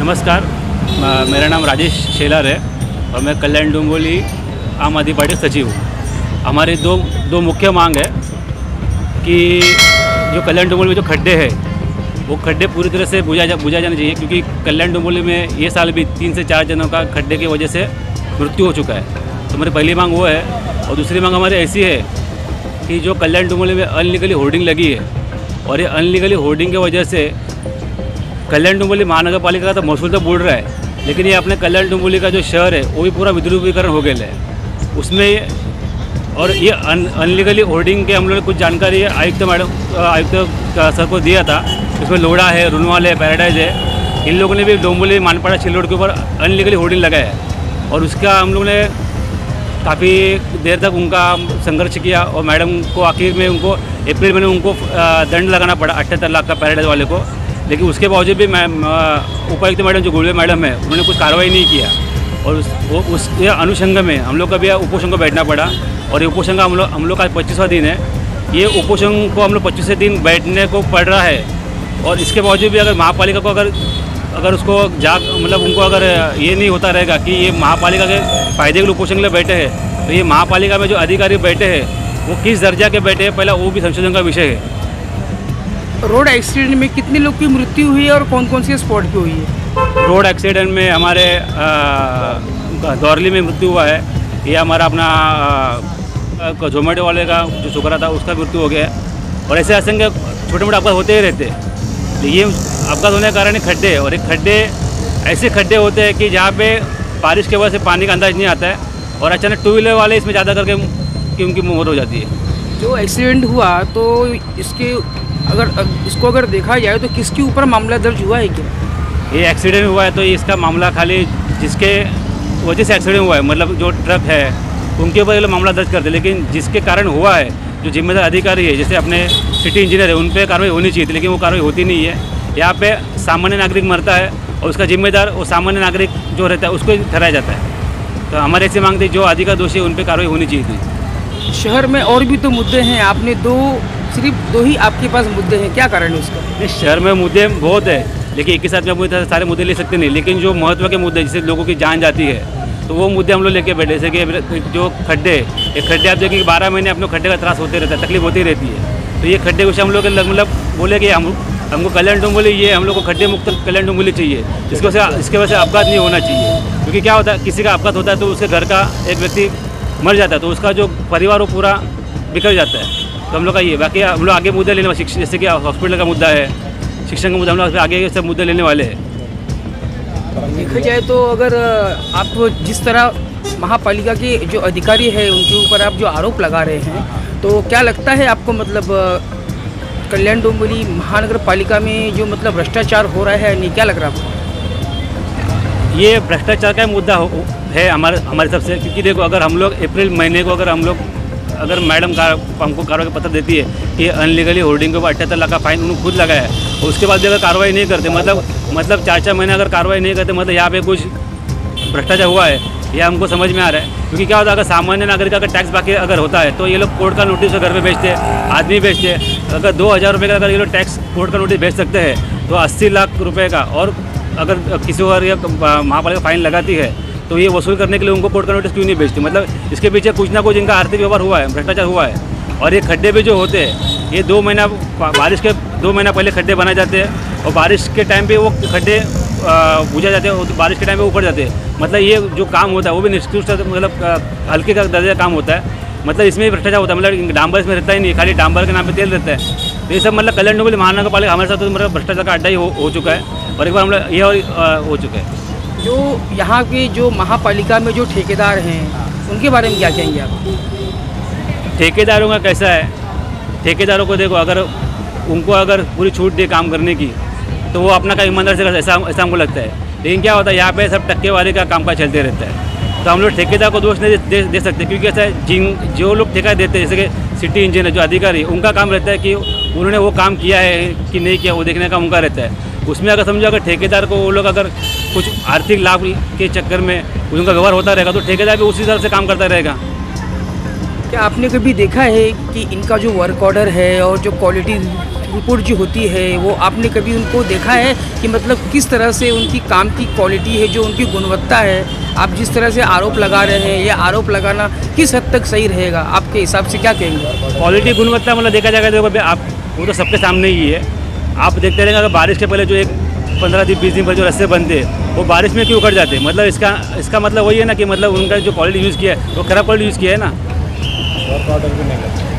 नमस्कार, मेरा नाम राजेश शेलार है और मैं कल्याण डोंबिवली आम आदमी पार्टी सचिव हूँ। हमारी दो मुख्य मांग है कि जो कल्याण डोंबिवली में जो खड्डे हैं वो खड्डे पूरी तरह से बुझा जाना चाहिए, क्योंकि कल्याण डोंबिवली में ये साल भी 3 से 4 जनों का खड्डे की वजह से मृत्यु हो चुका है। तो हमारी पहली मांग वो है। और दूसरी मांग हमारी ऐसी है कि जो कल्याण डोंबिवली में अनलीगली होर्डिंग लगी है और ये अनलीगली होर्डिंग की वजह से कल्याण डोंबिवली महानगर पालिका का तो महसूल तो बढ़ रहा है, लेकिन ये अपने कल्याण डोंबिवली का जो शहर है वो भी पूरा विद्युतीकरण हो गया है उसमें। और ये अनलीगली होर्डिंग के हम लोगों ने कुछ जानकारी आयुक्त सर को दिया था। इसमें लोढ़ा है, रुनवाल है, पैराडाइज है, इन लोगों ने भी डोंबिवली मानपाड़ा छिल रोड के ऊपर अनलीगली होर्डिंग लगाया है और उसका हम लोगों ने काफ़ी देर तक उनका संघर्ष किया और मैडम को आखिर में उनको अप्रैल में उनको दंड लगाना पड़ा 78 लाख का पैराडाइज वाले को। लेकिन उसके बावजूद भी उपायुक्त मैडम जो गुड़वे मैडम है उन्होंने कुछ कार्रवाई नहीं किया और उसके अनुषंग में हम लोग का भी उपोषण को बैठना पड़ा। और ये उपोषण का हम लोग का 25वां दिन है। ये उपोषण को हम लोग 25वें दिन बैठने को पड़ रहा है और इसके बावजूद भी अगर महापालिका को अगर उसको उनको अगर ये नहीं होता रहेगा कि ये महापालिका के फायदे के लिए उपोषण के लिए बैठे हैं, तो ये महापालिका में जो अधिकारी बैठे हैं वो किस दर्जा के बैठे हैं, पहला वो भी संशोधन का विषय है। रोड एक्सीडेंट में कितने लोग की मृत्यु हुई है और कौन कौन सी स्पॉट पे हुई है? रोड एक्सीडेंट में हमारे दौरली में मृत्यु हुआ है। ये हमारा अपना जोमेटो वाले का जो छोकरा था उसका मृत्यु हो गया है। और ऐसे असंख्य छोटे मोटे अपघात होते ही रहते हैं। ये अपघात होने के कारण खड्डे, और एक खड्डे ऐसे खड्डे होते हैं कि जहाँ पे बारिश के वजह से पानी का अंदाज नहीं आता है और अचानक 2 व्हीलर वाले इसमें ज़्यादा करके कि उनकी मौत हो जाती है। जो एक्सीडेंट हुआ तो इसको अगर देखा जाए तो किसके ऊपर मामला दर्ज हुआ है क्या? ये एक्सीडेंट हुआ है तो इसका मामला खाली जिसके वजह से एक्सीडेंट हुआ है, मतलब जो ट्रक है उनके ऊपर ये लोग मामला दर्ज करते हैं। लेकिन जिसके कारण हुआ है, जो जिम्मेदार अधिकारी है, जैसे अपने सिटी इंजीनियर है, उन पर कार्रवाई होनी चाहिए थी, लेकिन वो कार्रवाई होती नहीं है। यहाँ पे सामान्य नागरिक मरता है और उसका जिम्मेदार वो सामान्य नागरिक जो रहता है उसको ठहराया जाता है। तो हमारे ऐसे मांग थी जो अधिकारी दोषी है उन पर कार्रवाई होनी चाहिए थी। शहर में और भी तो मुद्दे हैं, आपने सिर्फ दो ही आपके पास मुद्दे हैं, क्या कारण है उसका? शहर में मुद्दे बहुत है, लेकिन एक ही साथ में सारे मुद्दे ले सकते नहीं। लेकिन जो महत्व के मुद्दे जैसे लोगों की जान जाती है तो वो मुद्दे हम लोग लेके बैठे। जैसे कि जो खड्डे, एक खड्डे आप देखिए 12 महीने अपने खड्डे का त्रास होते रहता है, तकलीफ होती रहती है। तो ये खड्डे कुछ हम लोग मतलब बोले कि हमको कल्याण डोंबिवली ये हम लोग को खड्डे मुक्त कल्याण डोंबिवली चाहिए, इसके वजह से अपघात नहीं होना चाहिए। क्योंकि क्या होता है, किसी का अपघात होता है तो उसके घर का एक व्यक्ति मर जाता है तो उसका जो परिवार वो पूरा बिखर जाता है। तो हम लोग का ये, बाकी हम लोग आगे मुद्दे लेने वाले, जैसे कि हॉस्पिटल का मुद्दा है, शिक्षण का मुद्दा, हम लोग आगे सब मुद्दे लेने वाले हैं। देखा जाए तो अगर आप जिस तरह महापालिका के जो अधिकारी हैं उनके ऊपर आप जो आरोप लगा रहे हैं, तो क्या लगता है आपको, मतलब कल्याण डोंबिवली महानगर पालिका में जो मतलब भ्रष्टाचार हो रहा है, नहीं, क्या लग रहा है आपको? ये भ्रष्टाचार का मुद्दा है हमारे तरफ से। क्योंकि देखो, अगर हम लोग अप्रैल महीने को अगर मैडम हमको कार्रवाई का पत्र देती है कि अनलीगली होर्डिंग के ऊपर 78 लाख का फाइन उन्होंने खुद लगाया है, और उसके बाद भी अगर कार्रवाई नहीं करते, मतलब 4 महीने अगर कार्रवाई नहीं करते, मतलब यहाँ पे कुछ भ्रष्टाचार हुआ है, यह हमको समझ में आ रहा है। क्योंकि क्या होता है, अगर सामान्य नागरिक का अगर टैक्स बाकी अगर होता है तो ये लोग कोर्ट का नोटिस घर पे भेजते हैं, आदमी भेजते हैं। अगर 2000 रुपये का अगर ये लोग टैक्स कोर्ट का नोटिस भेज सकते हैं तो 80 लाख रुपये का, और अगर किसी और महापालिका फाइन लगाती है तो ये वसूल करने के लिए उनको कोर्ट का नोटिस क्यों नहीं भेजती? मतलब इसके पीछे कुछ ना कुछ इनका आर्थिक व्यवहार हुआ है, भ्रष्टाचार हुआ है। और ये खड्डे भी जो होते हैं, ये 2 महीना बारिश के 2 महीना पहले खड्डे बनाए जाते हैं और बारिश के टाइम पे वो खड्डे बुझा जाते हैं और बारिश के टाइम पे ऊपर जाते हैं। मतलब ये जो काम होता है वो भी निष्कृष्ट, मतलब हल्के का दर्जा काम होता है। मतलब इसमें भी भ्रष्टाचार होता है। मतलब डांबर इसमें रहता ही नहीं, खाली डांबर के नाम पे तेल रहता है। तो ये सब मतलब कल्याण डोंबिवली महानगर पालिका हमारे साथ तो मतलब भ्रष्टाचार का अड्डा ही हो चुका है। और एक बार हम लोग ये हो चुका है। जो यहाँ के जो महापालिका में जो ठेकेदार हैं उनके बारे में क्या कहेंगे आप? ठेकेदारों का कैसा है, ठेकेदारों को देखो, अगर उनको अगर पूरी छूट दे काम करने की तो वो अपना काम ईमानदार से ऐसा हमको लगता है। लेकिन क्या होता है, यहाँ पे सब टक्केवारी का कामकाज चलते रहता है। तो हम लोग ठेकेदार को दोष नहीं दे सकते, क्योंकि ऐसा है जो लोग ठेका देते हैं, जैसे कि सिटी इंजीनियर जो अधिकारी, उनका काम रहता है कि उन्होंने वो काम किया है कि नहीं किया वो देखने का उनका रहता है। उसमें अगर समझो अगर ठेकेदार को वो लोग अगर कुछ आर्थिक लाभ के चक्कर में उनका व्यवहार होता रहेगा तो ठेकेदार भी उसी तरह से काम करता रहेगा। क्या आपने कभी देखा है कि इनका जो वर्क ऑर्डर है और जो क्वालिटी रिपोर्ट जो होती है वो आपने कभी उनको देखा है कि मतलब किस तरह से उनकी काम की क्वालिटी है, जो उनकी गुणवत्ता है? आप जिस तरह से आरोप लगा रहे हैं, ये आरोप लगाना किस हद तक सही रहेगा आपके हिसाब से, क्या कहेंगे? क्वालिटी गुणवत्ता मतलब देखा जाएगा तो आप वो तो सबके सामने ही है। आप देखते रहेंगे अगर बारिश के पहले जो एक 15 दिन 20 दिन पर जो रास्ते बनते हैं वो बारिश में क्यों उखड़ जाते हैं? मतलब इसका मतलब वही है ना कि मतलब उनका जो क्वालिटी यूज़ किया है वो खराब क्वालिटी यूज़ किया है ना। वर्क ऑर्डर भी नहीं करते।